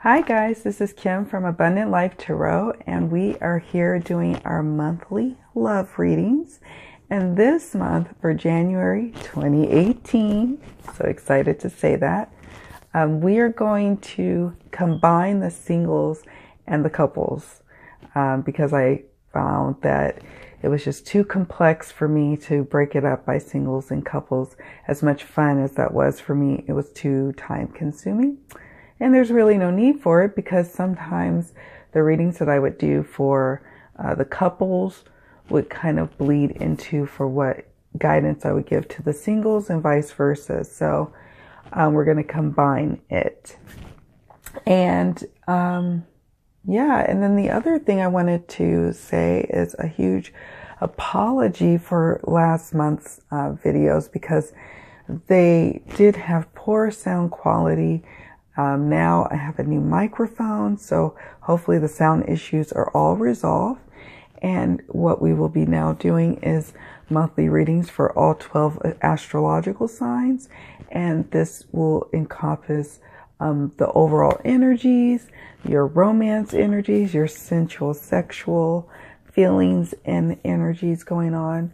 Hi guys, this is Kim from Abundant Life Tarot, and we are here doing our monthly love readings. And this month for January 2018, so excited to say that, we are going to combine the singles and the couples because I found that it was just too complex for me to break it up by singles and couples. As much fun as that was for me, it was too time consuming. And there's really no need for it because sometimes the readings that I would do for the couples would kind of bleed into for what guidance I would give to the singles and vice versa. So we're going to combine it. And yeah, and then the other thing I wanted to say is a huge apology for last month's videos because they did have poor sound quality. Now I have a new microphone, so hopefully the sound issues are all resolved. And what we will be now doing is monthly readings for all 12 astrological signs. And this will encompass the overall energies, your romance energies, your sensual, sexual feelings and energies going on,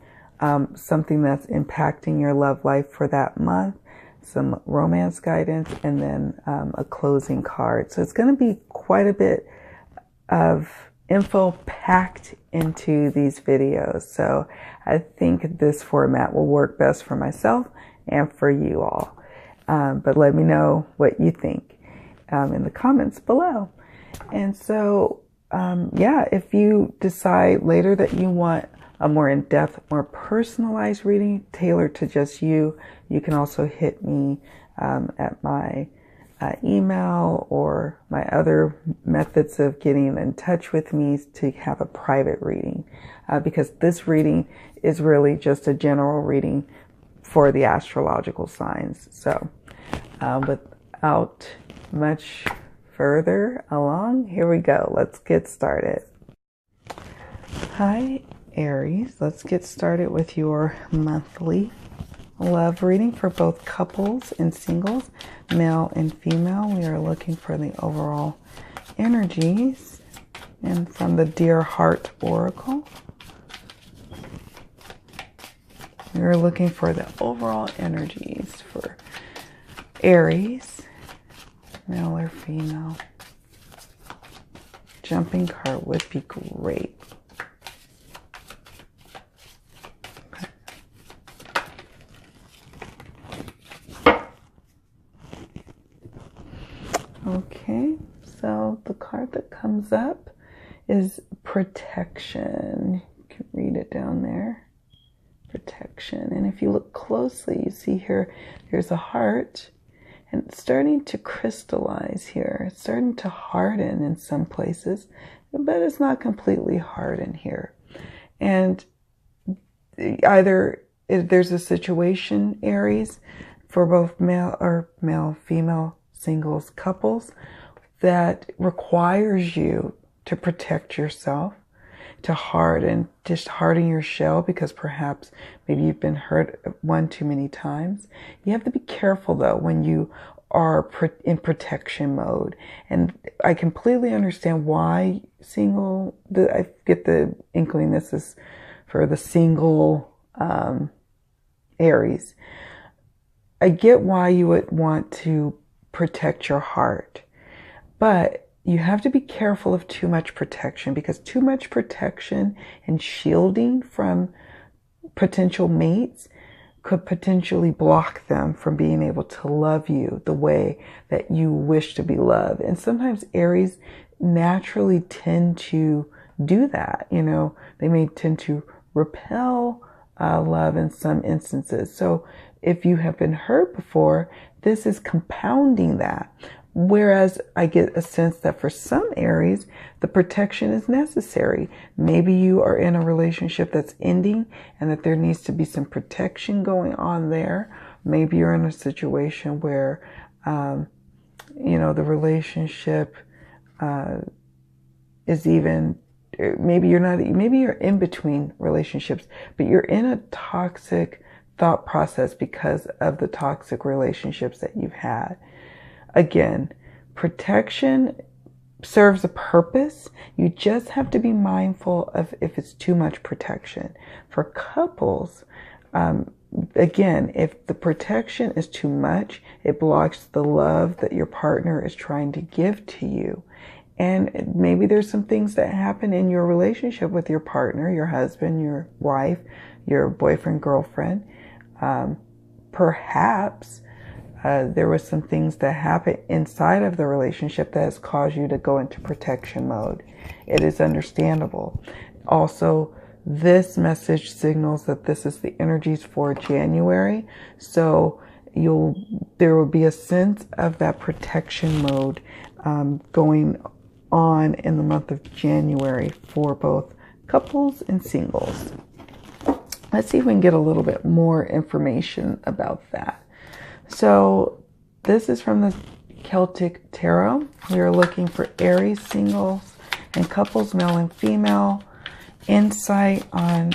something that's impacting your love life for that month, some romance guidance, and then a closing card. So it's going to be quite a bit of info packed into these videos. So I think this format will work best for myself and for you all. But let me know what you think in the comments below. And so, yeah, if you decide later that you want a more in-depth, more personalized reading tailored to just you, you can also hit me at my email or my other methods of getting in touch with me to have a private reading, because this reading is really just a general reading for the astrological signs. So without much further along, here we go. Let's get started. Hi, Aries. Let's get started with your monthly love reading for both couples and singles, male and female. We are looking for the overall energies, and from the Dear Heart Oracle, we are looking for the overall energies for Aries, male or female. Jumping card would be great. Okay, so the card that comes up is protection. You can read it down there. Protection. And if you look closely, you see here, there's a heart, and it's starting to crystallize here. It's starting to harden in some places, but it's not completely hardened here. And either there's a situation, Aries, for both male, female, singles, couples, that requires you to protect yourself, to harden your shell, because perhaps maybe you've been hurt one too many times. You have to be careful though when you are in protection mode. And I completely understand why I get the inkling this is for the single Aries. I get why you would want to protect your heart, but you have to be careful of too much protection, because too much protection and shielding from potential mates could potentially block them from being able to love you the way that you wish to be loved. And sometimes Aries naturally tend to do that. You know, they may tend to repel love in some instances. So if you have been hurt before, this is compounding that. Whereas I get a sense that for some Aries, the protection is necessary. Maybe you are in a relationship that's ending and that there needs to be some protection going on there. Maybe you're in a situation where, you know, the relationship is even, maybe you're in between relationships, but you're in a toxic thought process because of the toxic relationships that you've had. Again, Protection serves a purpose. You just have to be mindful of if it's too much protection. For couples, again, if the protection is too much, it blocks the love that your partner is trying to give to you. And maybe there's some things that happen in your relationship with your partner, your husband, your wife, your boyfriend, girlfriend. Perhaps there was some things that happened inside of the relationship that has caused you to go into protection mode. It is understandable. Also, this message signals that this is the energies for January. So there will be a sense of that protection mode going on in the month of January for both couples and singles. Let's see if we can get a little bit more information about that. So this is from the Celtic Tarot. We are looking for Aries singles and couples, male and female. Insight on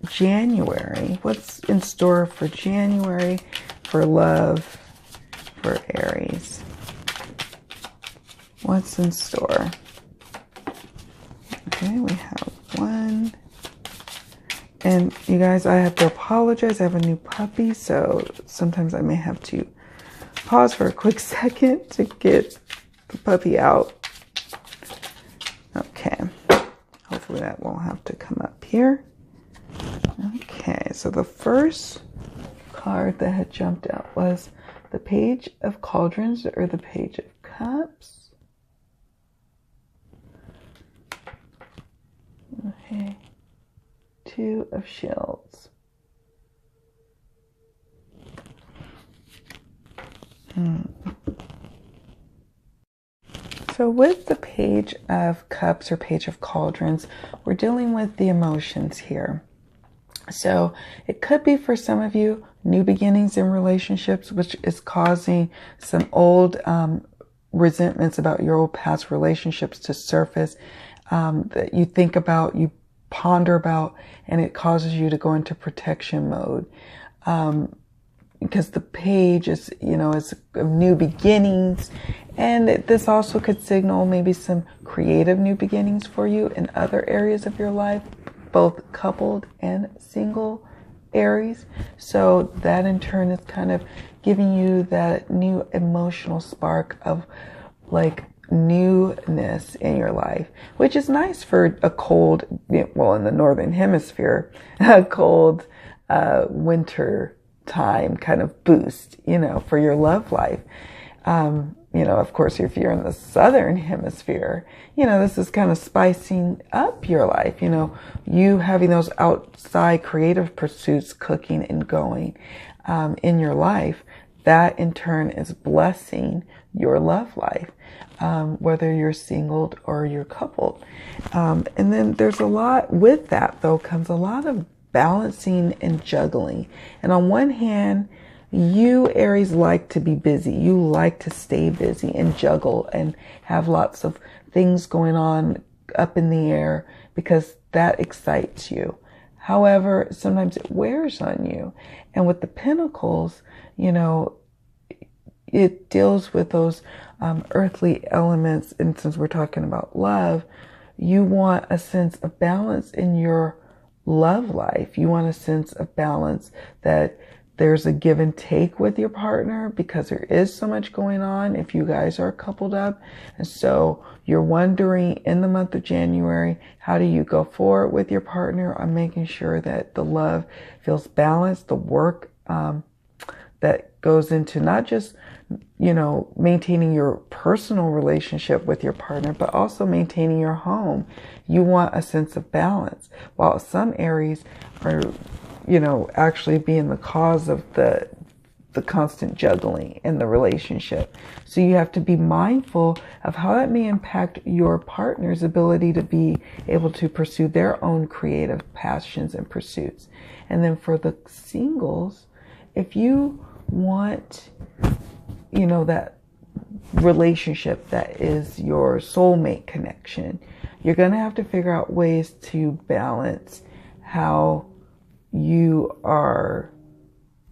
January. What's in store for January for love for Aries? What's in store? Okay, we have one. And you guys, I have to apologize. I have a new puppy, so sometimes I may have to pause for a quick second to get the puppy out. Okay. Hopefully that won't have to come up here. Okay, so the first card that had jumped out was the Page of Cauldrons or the Page of Cups. Okay. Two of Shields. So with the Page of Cups or Page of Cauldrons, we're dealing with the emotions here. So it could be for some of you new beginnings in relationships, which is causing some old resentments about your old past relationships to surface that you think about, you ponder about, and it causes you to go into protection mode. Because the page is, is new beginnings. And this also could signal maybe some creative new beginnings for you in other areas of your life, both coupled and single Aries. So that in turn is kind of giving you that new emotional spark of like newness in your life, which is nice for a cold, well, in the Northern Hemisphere, a cold winter time kind of boost, for your love life. Of course, if you're in the Southern Hemisphere, this is kind of spicing up your life, you having those outside creative pursuits cooking and going in your life. That in turn is blessing your love life, whether you're singled or you're coupled. And then there's a lot with that, though, comes a lot of balancing and juggling. And on one hand, you Aries like to be busy. You like to stay busy and juggle and have lots of things going on up in the air because that excites you. However, sometimes it wears on you. And with the Pentacles, it deals with those earthly elements. And since we're talking about love, you want a sense of balance in your love life. You want a sense of balance, that there's a give and take with your partner because there is so much going on if you guys are coupled up. And so you're wondering in the month of January, how do you go forward with your partner on making sure that the love feels balanced, the work that goes into not just, maintaining your personal relationship with your partner, but also maintaining your home. You want a sense of balance. While some Aries are, actually being the cause of the constant juggling in the relationship. So you have to be mindful of how that may impact your partner's ability to be able to pursue their own creative passions and pursuits. And then for the singles, if you want, that relationship that is your soulmate connection, you're going to have to figure out ways to balance how you are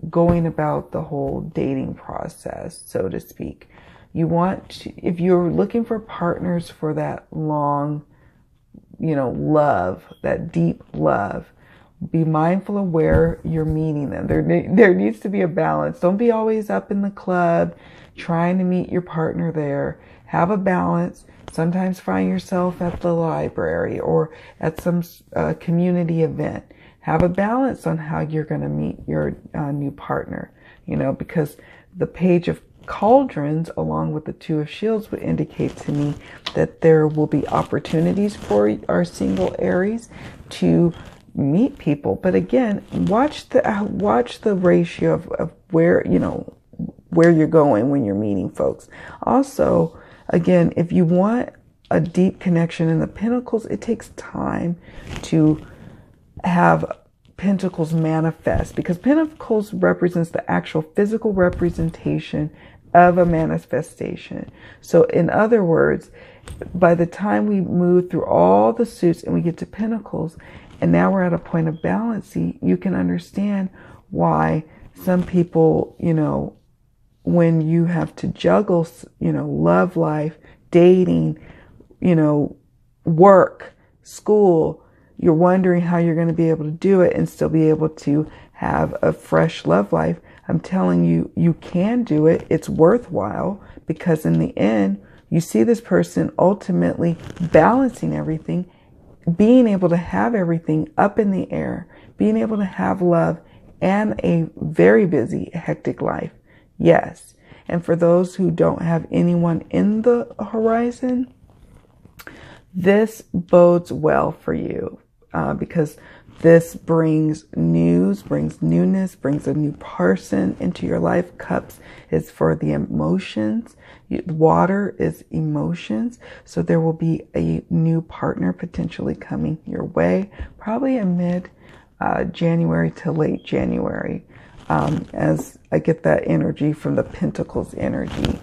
going about the whole dating process, so to speak. You want to, if you're looking for partners for that long, love, that deep love, be mindful of where you're meeting them. There needs to be a balance. Don't be always up in the club trying to meet your partner there. Have a balance. Sometimes find yourself at the library or at some community event. Have a balance on how you're going to meet your new partner, because the Page of Cauldrons along with the Two of Shields would indicate to me that there will be opportunities for our single Aries to meet people. But again, watch the ratio of where you're going when you're meeting folks. Also, again, if you want a deep connection in the Pentacles, it takes time to have Pentacles manifest, because Pentacles represents the actual physical representation of a manifestation. So in other words, by the time we move through all the suits and we get to Pentacles, and now we're at a point of balancing, you can understand why some people, when you have to juggle, love life, dating, work, school, you're wondering how you're going to be able to do it and still be able to have a fresh love life. I'm telling you, you can do it. It's worthwhile, because in the end, you see this person ultimately balancing everything, being able to have everything up in the air, being able to have love and a very busy, hectic life. Yes. And for those who don't have anyone in the horizon, this bodes well for you, because this brings news, brings newness, brings a new person into your life. Cups is for the emotions. Water is emotions. So there will be a new partner potentially coming your way, probably in mid-January to late January. As I get that energy from the Pentacles energy,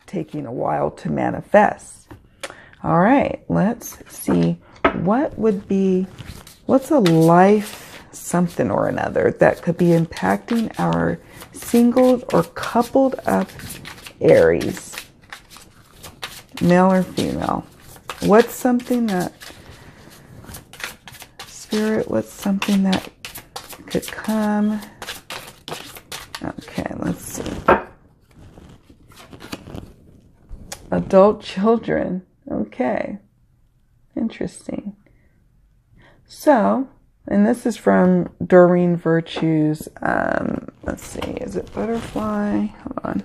taking a while to manifest. All right, let's see what's a life something or another that could be impacting our singled or coupled up Aries, male or female. What's something that could come? Okay, let's see. Adult children. Okay. Interesting. So, and this is from Doreen Virtue's, let's see, is it Butterfly? Hold on.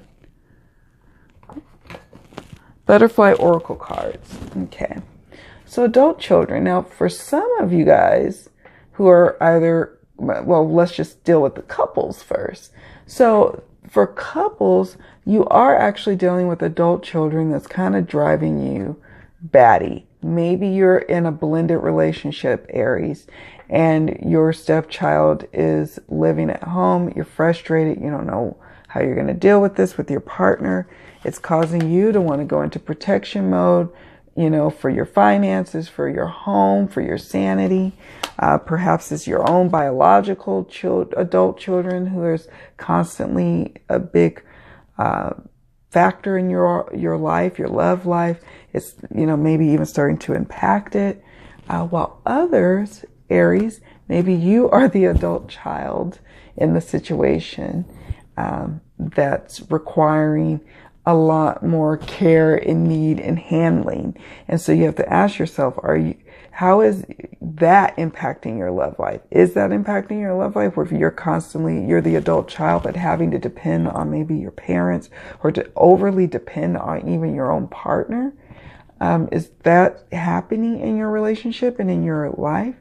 Butterfly Oracle cards. Okay. So adult children. Now, for some of you guys who are either, well, let's just deal with the couples first. So for couples, you are actually dealing with adult children that's kind of driving you batty. Maybe you're in a blended relationship, Aries, and your stepchild is living at home. You're frustrated. You don't know how you're going to deal with this with your partner. It's causing you to want to go into protection mode, for your finances, for your home, for your sanity. Perhaps it's your own biological adult children who is constantly a big factor in your life, your love life. It's, maybe even starting to impact it. While others, Aries, maybe you are the adult child in the situation that's requiring a lot more care and need and handling. And so you have to ask yourself, how is that impacting your love life? Is that impacting your love life where you're the adult child, but having to depend on maybe your parents or to overly depend on even your own partner? Is that happening in your relationship and in your life?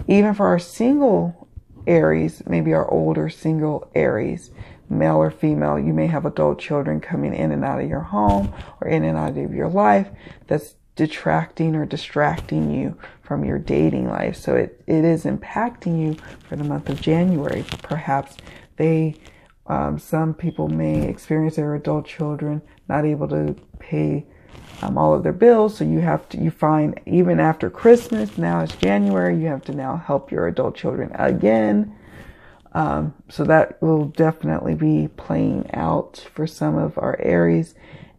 Even for our single Aries, maybe our older single Aries, male or female, you may have adult children coming in and out of your home or in and out of your life that's detracting or distracting you from your dating life. So it is impacting you for the month of January. Perhaps some people may experience their adult children not able to pay all of their bills. So you find even after Christmas, now it's January, you have to now help your adult children again. So that will definitely be playing out for some of our Aries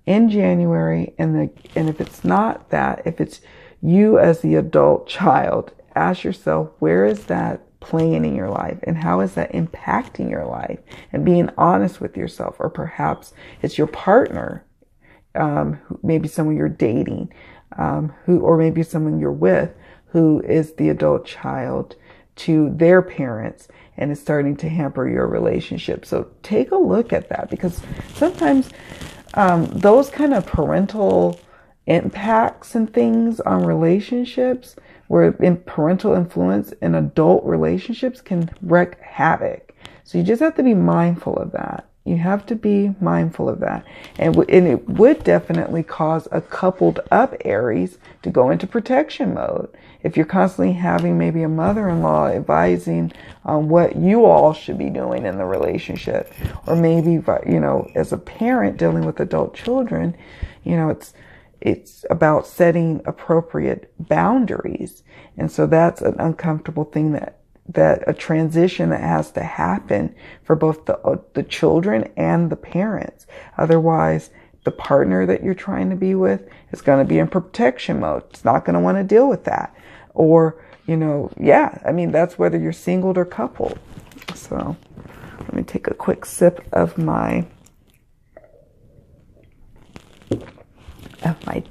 in January. And if it's not that, if it's you as the adult child, ask yourself, where is that playing in your life and how is that impacting your life? And being honest with yourself. Or perhaps it's your partner, maybe someone you're dating, or maybe someone you're with who is the adult child to their parents and is starting to hamper your relationship. So take a look at that, because sometimes those kind of parental impacts and things on relationships, where in parental influence in adult relationships, can wreak havoc. So you just have to be mindful of that. You have to be mindful of that. And it would definitely cause a coupled up Aries to go into protection mode. If you're constantly having maybe a mother-in-law advising on what you all should be doing in the relationship, or maybe, as a parent dealing with adult children, it's about setting appropriate boundaries. And so that's an uncomfortable thing, that a transition that has to happen for both the children and the parents. Otherwise, the partner that you're trying to be with is going to be in protection mode. It's not going to want to deal with that. Or, that's whether you're singled or coupled. So let me take a quick sip of my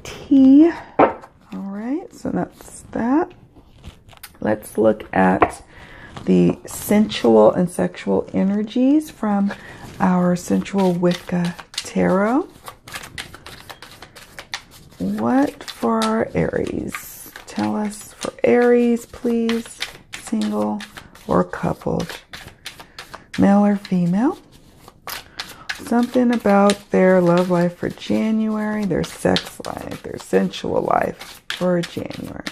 tea. All right, so that's that. Let's look at the sensual and sexual energies from our Sensual Wicca Tarot. What for our Aries? Tell us for Aries, please. Single or coupled. Male or female. Something about their love life for January, their sex life, their sensual life for January.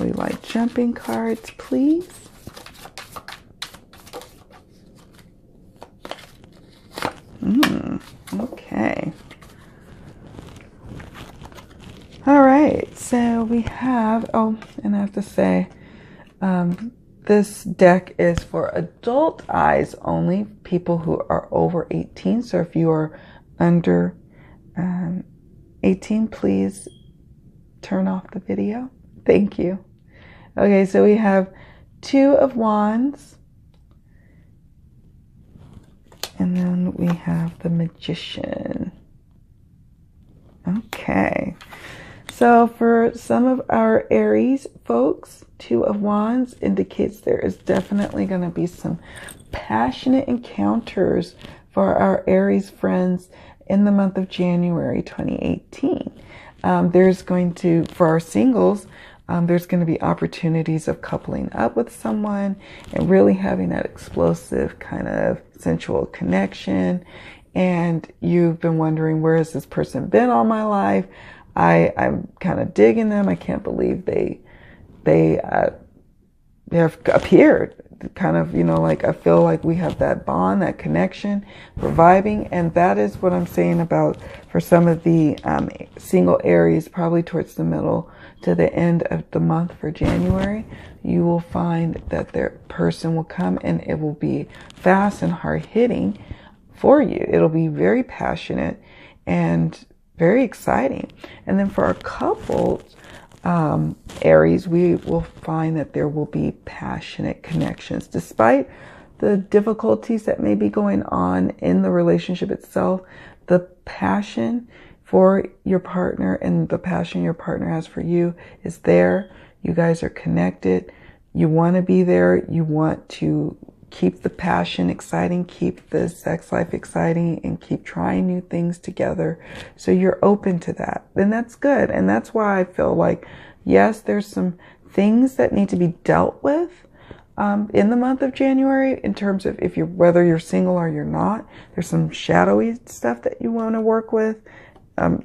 We like jumping cards, please. Okay. All right. So we have, and I have to say, this deck is for adult eyes only, people who are over 18. So if you are under 18, please turn off the video. Thank you. Okay, so we have Two of Wands. And then we have the Magician. Okay. So for some of our Aries folks, Two of Wands indicates there is definitely going to be some passionate encounters for our Aries friends in the month of January 2018. There's going to, for our singles, there's going to be opportunities of coupling up with someone and really having that explosive kind of sensual connection. And you've been wondering, where has this person been all my life? I'm kind of digging them. I can't believe they have appeared. Kind of, I feel like we have that bond, that connection. We're vibing. And that is what I'm saying about for some of the single Aries, probably towards the middle to the end of the month for January. You will find that their person will come and it will be fast and hard hitting for you. It'll be very passionate and very exciting. And then for our couples, Aries, we will find that there will be passionate connections despite the difficulties that may be going on in the relationship itself. The passion for your partner and the passion your partner has for you is there. You guys are connected. You want to be there. You want to keep the passion exciting, keep the sex life exciting, and keep trying new things together. So you're open to that. And that's good. And that's why I feel like, yes, there's some things that need to be dealt with in the month of January in terms of whether you're single or you're not. There's some shadowy stuff that you want to work with,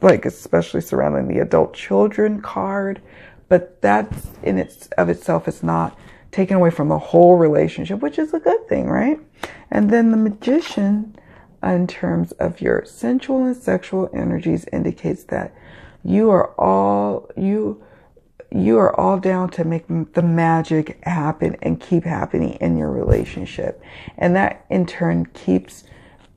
like especially surrounding the adult children card. But that's in itself is not taken away from the whole relationship, which is a good thing, right? And then the Magician, in terms of your sensual and sexual energies, indicates that you are all down to make the magic happen and keep happening in your relationship. And that in turn keeps,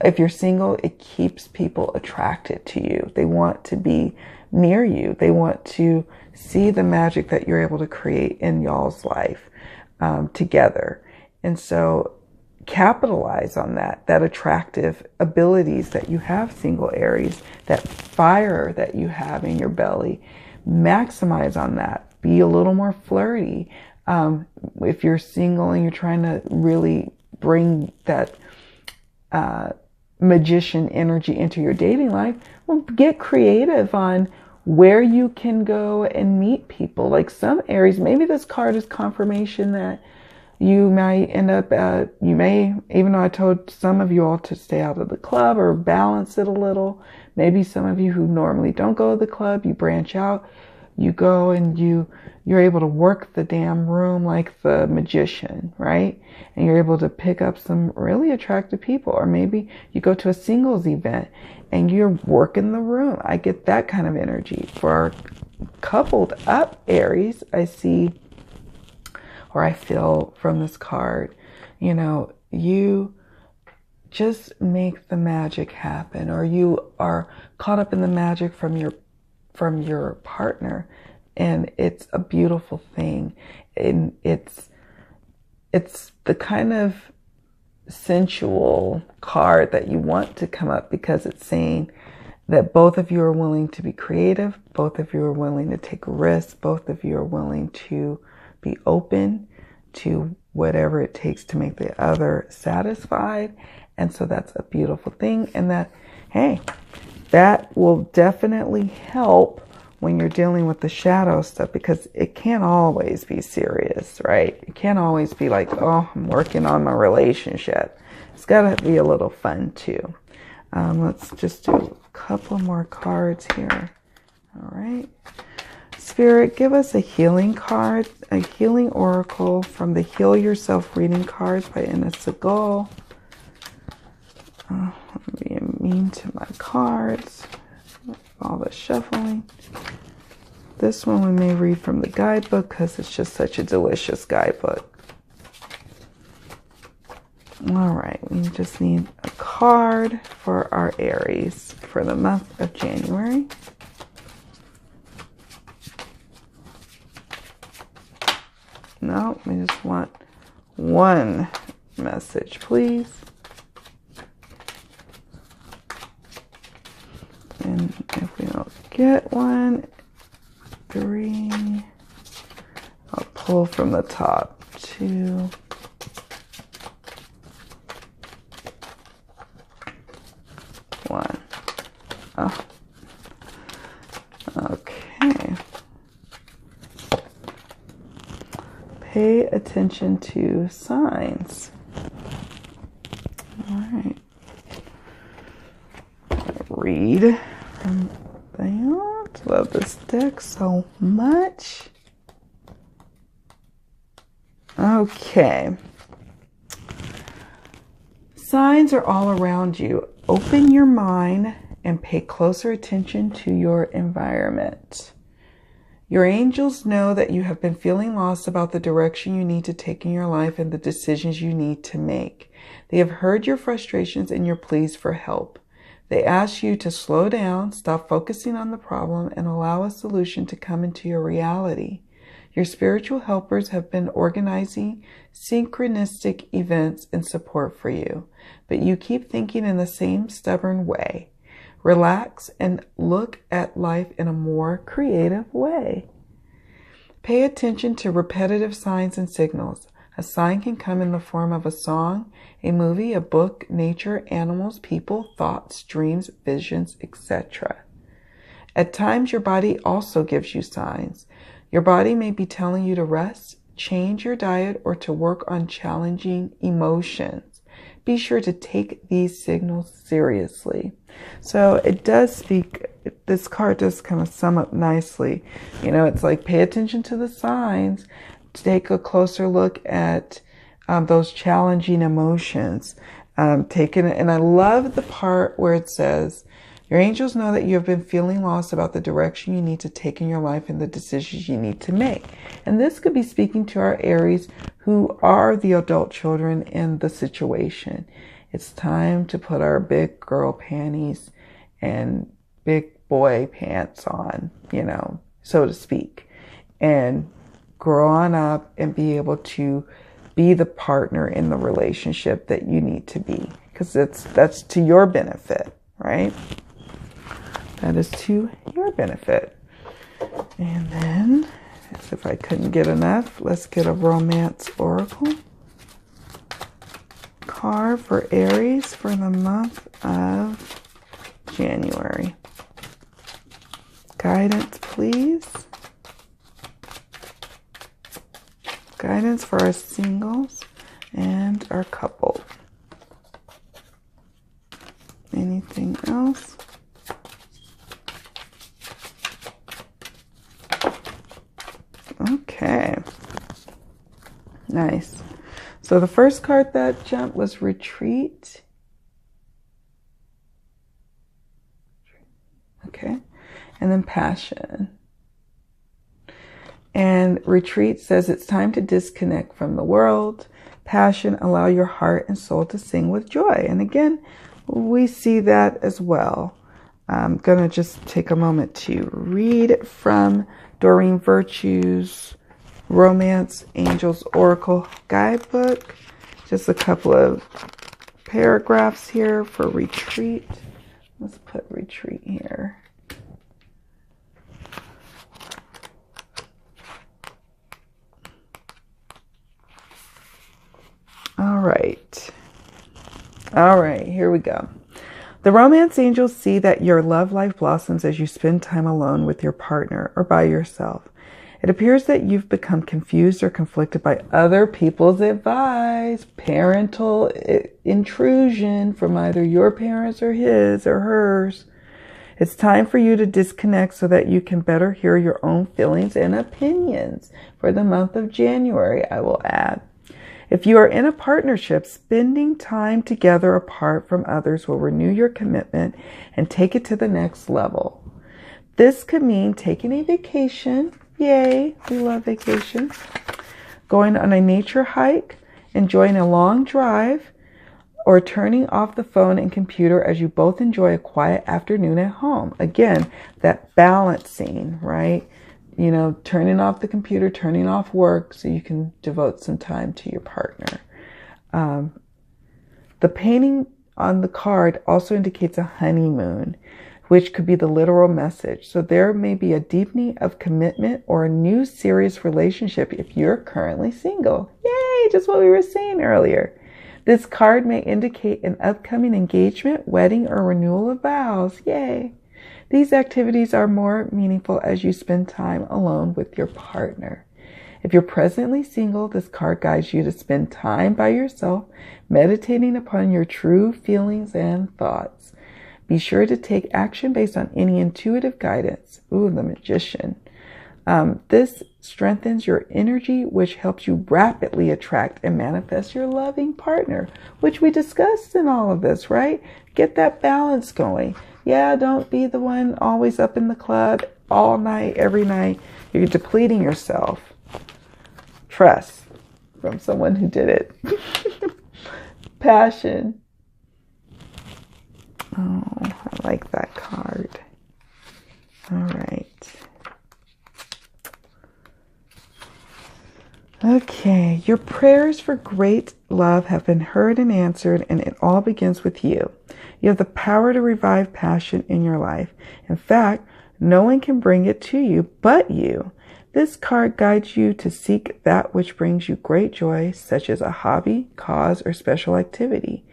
if you're single, it keeps people attracted to you. They want to be near you. They want to see the magic that you're able to create in y'all's life together. And so capitalize on that attractive abilities that you have, single Aries, that fire that you have in your belly. Maximize on that. Be a little more flirty. If you're single and you're trying to really bring that magician energy into your dating life, well, get creative on where you can go and meet people. Like some Aries, maybe this card is confirmation that you might end up even though I told some of you all to stay out of the club or balance it a little, maybe some of you who normally don't go to the club, you branch out, you go and you're able to work the damn room like the magician, right? And you're able to pick up some really attractive people. Or maybe you go to a singles event and you're working the room. I get that kind of energy. For our coupled up Aries, I see, or I feel from this card, you just make the magic happen, or you are caught up in the magic from your partner, and it's a beautiful thing. And it's the kind of sensual card that you want to come up, because it's saying that both of you are willing to be creative, both of you are willing to take risks, both of you are willing to be open to whatever it takes to make the other satisfied. And so that's a beautiful thing. And that, hey, that will definitely help when you're dealing with the shadow stuff, because it can't always be serious, right? It can't always be like, oh, I'm working on my relationship. It's got to be a little fun too. Let's just do a couple more cards here. All right. Spirit, give us a healing card, a healing oracle from the Heal Yourself reading cards by Inna Segal. I'm being mean to my cards. All the shuffling. This one we may read from the guidebook because it's just such a delicious guidebook. All right, we just need a card for our Aries for the month of January. No, we just want one message, please. And if we don't get one, 3, I'll pull from the top, 2, 1. Oh. Okay. Pay attention to signs. All right. Read from that. Love this deck so much. Okay. Signs are all around you. Open your mind and pay closer attention to your environment. Your angels know that you have been feeling lost about the direction you need to take in your life and the decisions you need to make. They have heard your frustrations and your pleas for help. They ask you to slow down, stop focusing on the problem, and allow a solution to come into your reality. Your spiritual helpers have been organizing synchronistic events in support for you, but you keep thinking in the same stubborn way. Relax and look at life in a more creative way. Pay attention to repetitive signs and signals. A sign can come in the form of a song, a movie, a book, nature, animals, people, thoughts, dreams, visions, etc. At times, your body also gives you signs. Your body may be telling you to rest, change your diet, or to work on challenging emotions. Be sure to take these signals seriously. So it does speak, this card does kind of sum up nicely. It's like pay attention to the signs take a closer look at those challenging emotions. And I love the part where it says, your angels know that you have been feeling lost about the direction you need to take in your life and the decisions you need to make. And this could be speaking to our Aries who are the adult children in the situation. It's time to put our big girl panties and big boy pants on, you know, so to speak, and grow on up and be able to be the partner in the relationship that you need to be, because that's to your benefit, right? That is to your benefit. And then, as if I couldn't get enough, let's get a romance oracle card for Aries for the month of January. Guidance, please. Guidance for our singles and our couple. Anything else? Okay. Nice. So the first card that jumped was Retreat. Okay. And then Passion. And Retreat says it's time to disconnect from the world. Passion, allow your heart and soul to sing with joy. And again, we see that as well. I'm going to just take a moment to read from Doreen Virtue's Romance Angels Oracle Guidebook. Just a couple of paragraphs here for Retreat. Let's put Retreat here. All right, here we go. The romance angels see that your love life blossoms as you spend time alone with your partner or by yourself. It appears that you've become confused or conflicted by other people's advice, parental intrusion from either your parents or his or hers. It's time for you to disconnect so that you can better hear your own feelings and opinions for the month of January, I will add. If you are in a partnership, spending time together apart from others will renew your commitment and take it to the next level. This could mean taking a vacation. Yay, we love vacations. Going on a nature hike, enjoying a long drive, or turning off the phone and computer as you both enjoy a quiet afternoon at home. Again, that balancing, right? You know, turning off the computer, turning off work so you can devote some time to your partner. The painting on the card also indicates a honeymoon, which could be the literal message. So there may be a deepening of commitment or a new serious relationship if you're currently single. Yay, just what we were saying earlier. This card may indicate an upcoming engagement, wedding, or renewal of vows. Yay. These activities are more meaningful as you spend time alone with your partner. If you're presently single, this card guides you to spend time by yourself, meditating upon your true feelings and thoughts. Be sure to take action based on any intuitive guidance. Ooh, the Magician. This strengthens your energy, which helps you rapidly attract and manifest your loving partner, which we discussed in all of this, right? Get that balance going. Yeah, don't be the one always up in the club all night, every night. You're depleting yourself. Trust from someone who did it. Passion. Oh, I like that card. All right. Okay, your prayers for great love have been heard and answered, and it all begins with you. You have the power to revive passion in your life. In fact, no one can bring it to you but you. This card guides you to seek that which brings you great joy, such as a hobby, cause, or special activity.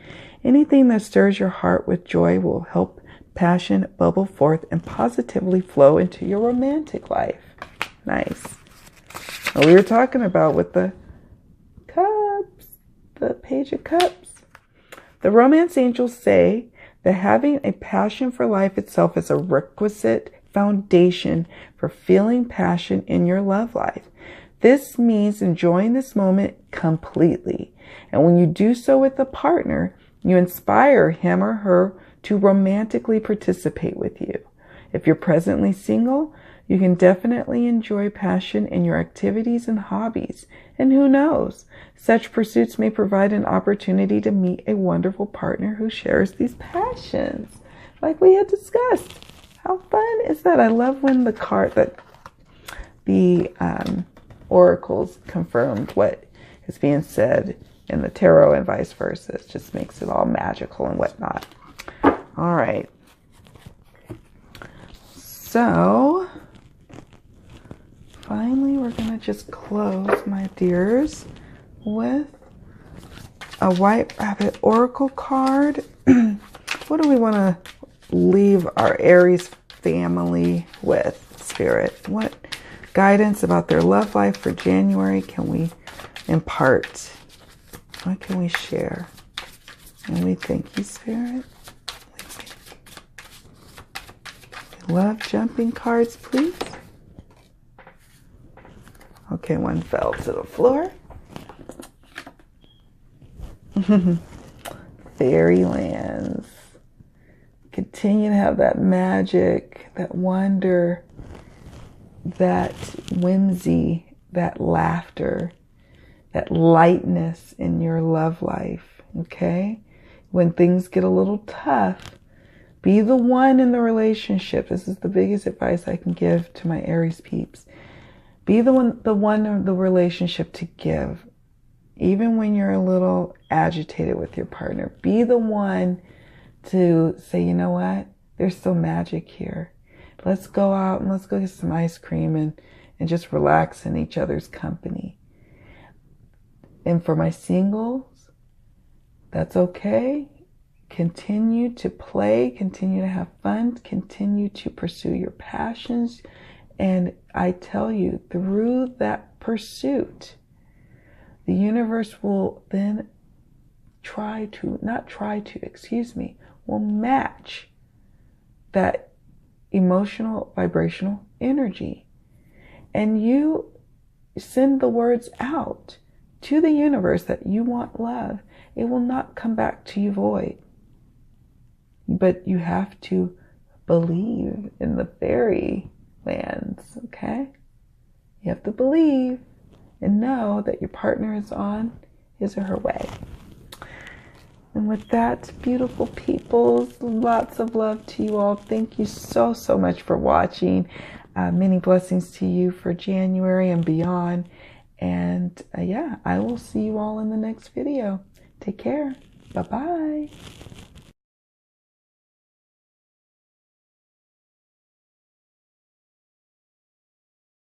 Anything that stirs your heart with joy will help passion bubble forth and positively flow into your romantic life. Nice. What we were talking about with the cups, the Page of Cups. The romance angels say that having a passion for life itself is a requisite foundation for feeling passion in your love life. This means enjoying this moment completely. And when you do so with a partner, you inspire him or her to romantically participate with you. If you're presently single, you can definitely enjoy passion in your activities and hobbies. And who knows, such pursuits may provide an opportunity to meet a wonderful partner who shares these passions, like we had discussed. How fun is that? I love when the oracles confirmed what is being said in the tarot and vice versa. It just makes it all magical and whatnot. All right. So finally, we're going to just close, my dears, with a White Rabbit Oracle card. What do we want to leave our Aries family with, Spirit? What guidance about their love life for January can we impart? What can we share? And we thank you, Spirit. Love jumping cards, please. Okay, one fell to the floor. Fairylands. Continue to have that magic, that wonder, that whimsy, that laughter, that lightness in your love life, okay? When things get a little tough, be the one in the relationship. This is the biggest advice I can give to my Aries peeps. Be the one in the relationship to give. Even when you're a little agitated with your partner, be the one to say, you know what? There's still magic here. Let's go out and let's go get some ice cream and just relax in each other's company. And for my singles, that's okay. Continue to play, continue to have fun, continue to pursue your passions. And I tell you, through that pursuit, the universe will then will match that emotional, vibrational energy. And you send the words out to the universe that you want love. It will not come back to you void. But you have to believe in the fairy lands, okay? You have to believe and know that your partner is on his or her way. And with that, beautiful peoples, lots of love to you all. Thank you so, so much for watching. Many blessings to you for January and beyond. And yeah, I will see you all in the next video. Take care. Bye-bye.